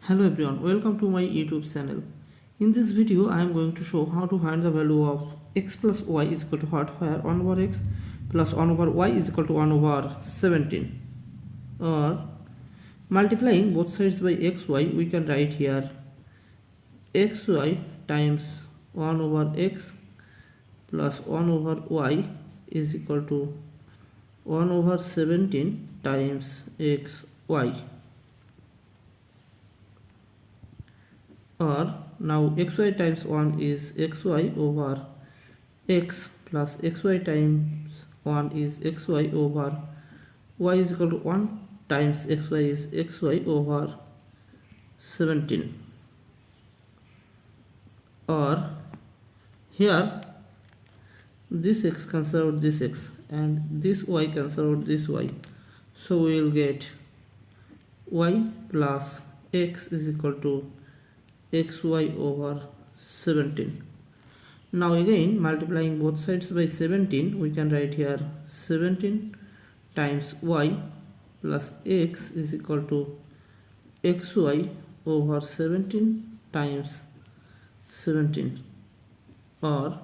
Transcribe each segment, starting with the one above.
Hello everyone, welcome to my YouTube channel. In this video I am going to show how to find the value of x plus y is equal to what, where 1 over x plus 1 over y is equal to 1 over 17, or multiplying both sides by xy we can write here xy times 1 over x plus 1 over y is equal to 1 over 17 times xy. Or now xy times 1 is xy over x plus xy times 1 is xy over y is equal to 1 times xy is xy over 17. Or here this x cancel out this x and this y cancel out this y, so we will get y plus x is equal to xy over 17. Now again multiplying both sides by 17 we can write here 17 times y plus x is equal to xy over 17 times 17. Or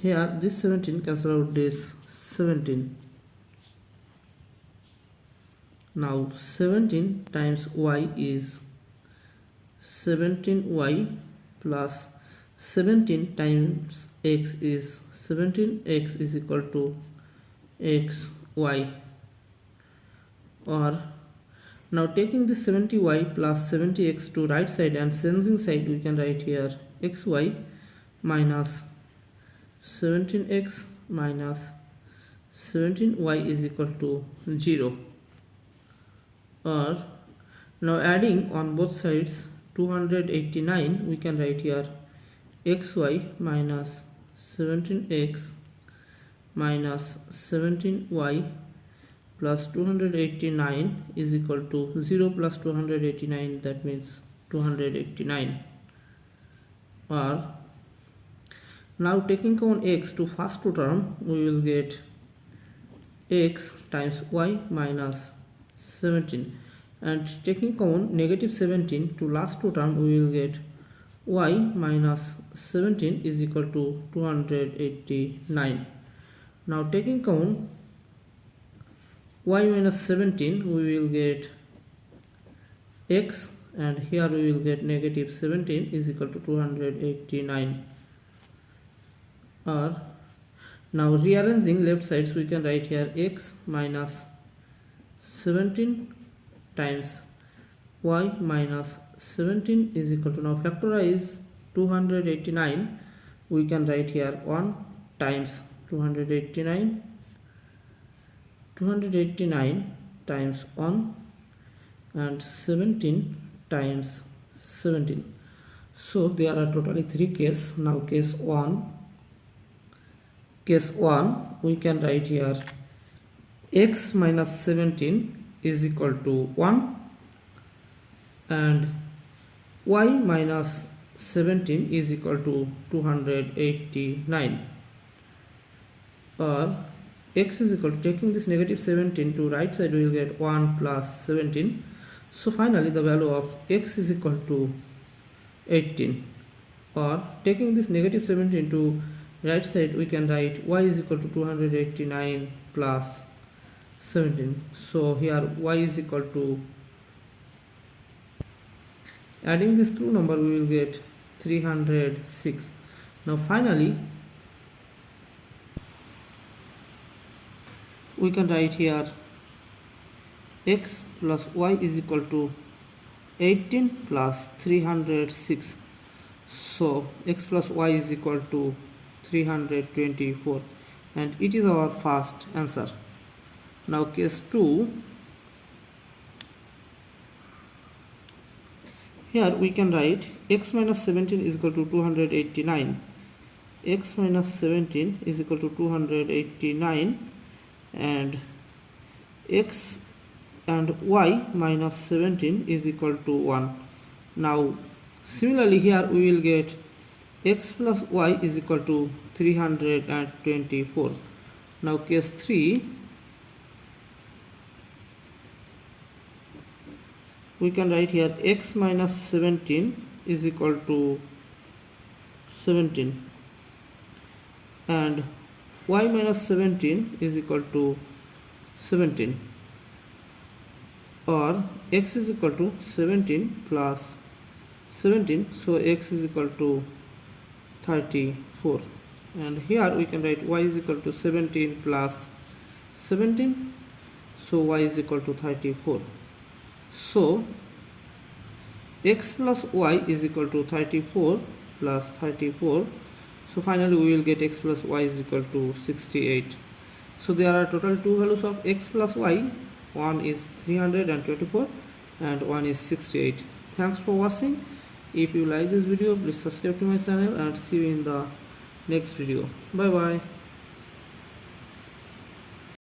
here this 17 cancel out this 17. Now 17 times y is 17y plus 17 times x is 17x is equal to xy. Or now taking this 70y plus 70x to right side and changing side we can write here xy minus 17x minus 17y is equal to 0. Or now adding on both sides 289 we can write here xy minus 17x minus 17y plus 289 is equal to 0 plus 289, that means 289. Or now taking common x to first two term we will get x times y minus 17, and taking common negative 17 to last two term we will get y minus 17 is equal to 289. Now taking common y minus 17 we will get x, and here we will get negative 17 is equal to 289. Or now rearranging left sides we can write here x minus 17 times y minus 17 is equal to, now factorize 289 we can write here 1 times 289 times 1 and 17 times 17. So there are totally three cases. Now case 1 we can write here x minus 17 is equal to 1 and y minus 17 is equal to 289. Or x is equal to, taking this negative 17 to right side we will get 1 plus 17, so finally the value of x is equal to 18. Or taking this negative 17 to right side we can write y is equal to 289 plus 17, so here y is equal to, adding this two number we will get 306. Now finally we can write here x plus y is equal to 18 plus 306, so x plus y is equal to 324, and it is our first answer. Now case 2, here we can write x minus 17 is equal to 289, x minus 17 is equal to 289, and x and y minus 17 is equal to 1. Now similarly here we will get x plus y is equal to 324. Now case 3, we can write here x minus 17 is equal to 17 and y minus 17 is equal to 17, or x is equal to 17 plus 17, so x is equal to 34, and here we can write y is equal to 17 plus 17, so y is equal to 34. So x plus y is equal to 34 plus 34, so finally we will get x plus y is equal to 68. So there are total two values of x plus y, one is 324 and one is 68. Thanks for watching. If you like this video, please subscribe to my channel and see you in the next video. Bye bye.